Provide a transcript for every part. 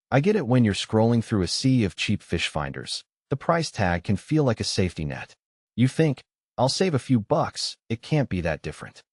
I get it when you're scrolling through a sea of cheap fish finders. The price tag can feel like a safety net. You think, I'll save a few bucks, it can't be that different.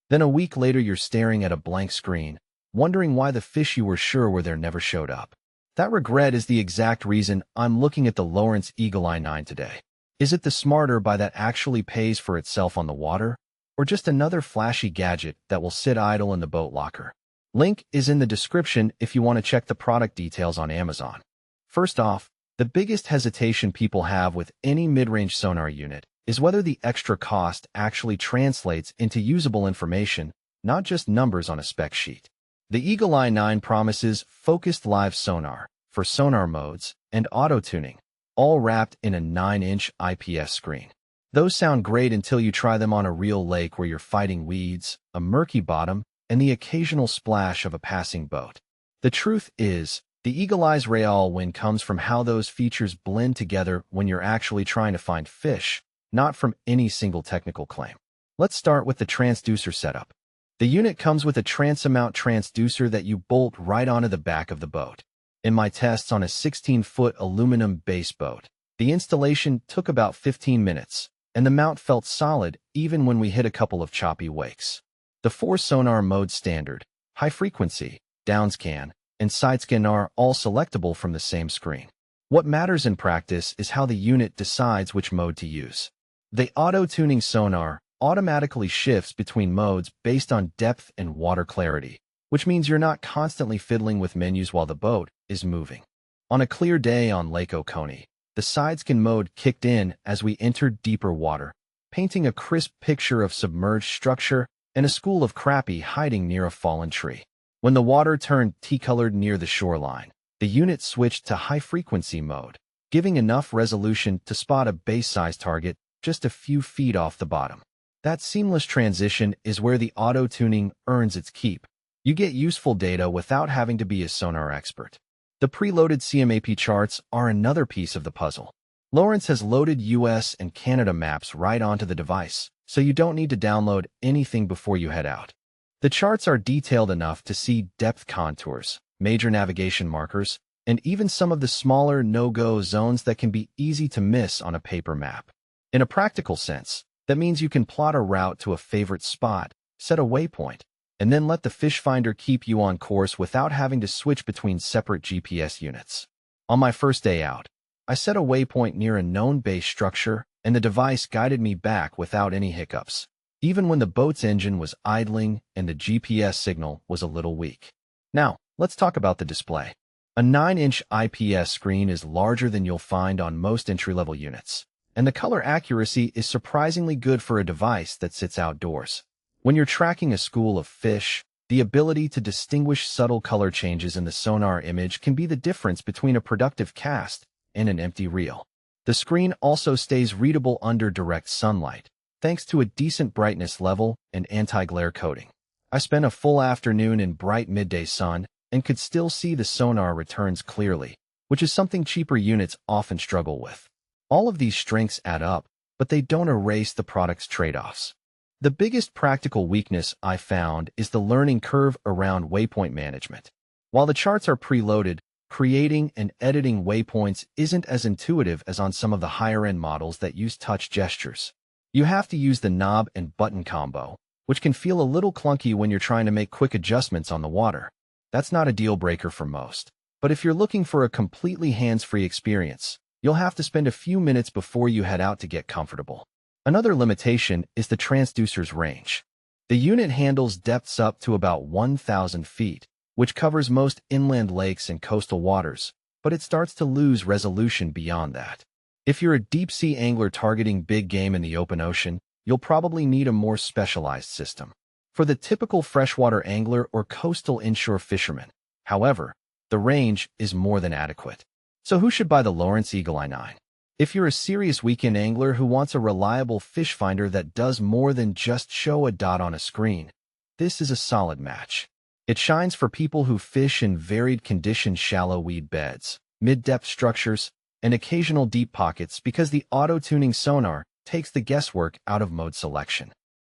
Then a week later you're staring at a blank screen, wondering why the fish you were sure were there never showed up. That regret is the exact reason I'm looking at the Lowrance Eagle Eye 9 today. Is it the smarter buy that actually pays for itself on the water? Or just another flashy gadget that will sit idle in the boat locker? Link is in the description if you want to check the product details on Amazon. First off, the biggest hesitation people have with any mid-range sonar unit is whether the extra cost actually translates into usable information, not just numbers on a spec sheet. The Eagle Eye 9 promises focused live sonar for sonar modes and auto-tuning, all wrapped in a 9-inch IPS screen. Those sound great until you try them on a real lake where you're fighting weeds, a murky bottom, and the occasional splash of a passing boat. The truth is, the Eagle Eye's real win comes from how those features blend together when you're actually trying to find fish, not from any single technical claim. Let's start with the transducer setup. The unit comes with a Transom-Mount transducer that you bolt right onto the back of the boat. In my tests on a 16-foot aluminum base boat, the installation took about 15 minutes, and the mount felt solid even when we hit a couple of choppy wakes. The 4 sonar modes standard, high frequency, downscan, and sidescan are all selectable from the same screen. What matters in practice is how the unit decides which mode to use. The auto-tuning sonar automatically shifts between modes based on depth and water clarity, which means you're not constantly fiddling with menus while the boat is moving. On a clear day on Lake Oconee, the sidescan mode kicked in as we entered deeper water, painting a crisp picture of submerged structure and a school of crappie hiding near a fallen tree. When the water turned tea-colored near the shoreline, the unit switched to high-frequency mode, giving enough resolution to spot a base-size target just a few feet off the bottom. That seamless transition is where the auto-tuning earns its keep. You get useful data without having to be a sonar expert. The preloaded CMAP charts are another piece of the puzzle. Lowrance has loaded US and Canada maps right onto the device, so you don't need to download anything before you head out. The charts are detailed enough to see depth contours, major navigation markers, and even some of the smaller no-go zones that can be easy to miss on a paper map. In a practical sense, that means you can plot a route to a favorite spot, set a waypoint, and then let the FishFinder keep you on course without having to switch between separate GPS units. On my first day out, I set a waypoint near a known base structure, and the device guided me back without any hiccups, even when the boat's engine was idling and the GPS signal was a little weak. Now, let's talk about the display. A 9-inch IPS screen is larger than you'll find on most entry-level units, and the color accuracy is surprisingly good for a device that sits outdoors. When you're tracking a school of fish, the ability to distinguish subtle color changes in the sonar image can be the difference between a productive cast and an empty reel. The screen also stays readable under direct sunlight, thanks to a decent brightness level and anti-glare coating. I spent a full afternoon in bright midday sun and could still see the sonar returns clearly, which is something cheaper units often struggle with. All of these strengths add up, but they don't erase the product's trade-offs. The biggest practical weakness I found is the learning curve around waypoint management. While the charts are preloaded, creating and editing waypoints isn't as intuitive as on some of the higher-end models that use touch gestures. You have to use the knob and button combo, which can feel a little clunky when you're trying to make quick adjustments on the water. That's not a deal breaker for most. But if you're looking for a completely hands-free experience, you'll have to spend a few minutes before you head out to get comfortable. Another limitation is the transducer's range. The unit handles depths up to about 1,000 feet, which covers most inland lakes and coastal waters, but it starts to lose resolution beyond that. If you're a deep-sea angler targeting big game in the open ocean, you'll probably need a more specialized system. For the typical freshwater angler or coastal inshore fisherman, however, the range is more than adequate. So who should buy the Lowrance Eagle Eye 9? If you're a serious weekend angler who wants a reliable fish finder that does more than just show a dot on a screen, this is a solid match. It shines for people who fish in varied condition shallow weed beds, mid-depth structures, and occasional deep pockets because the auto-tuning sonar takes the guesswork out of mode selection.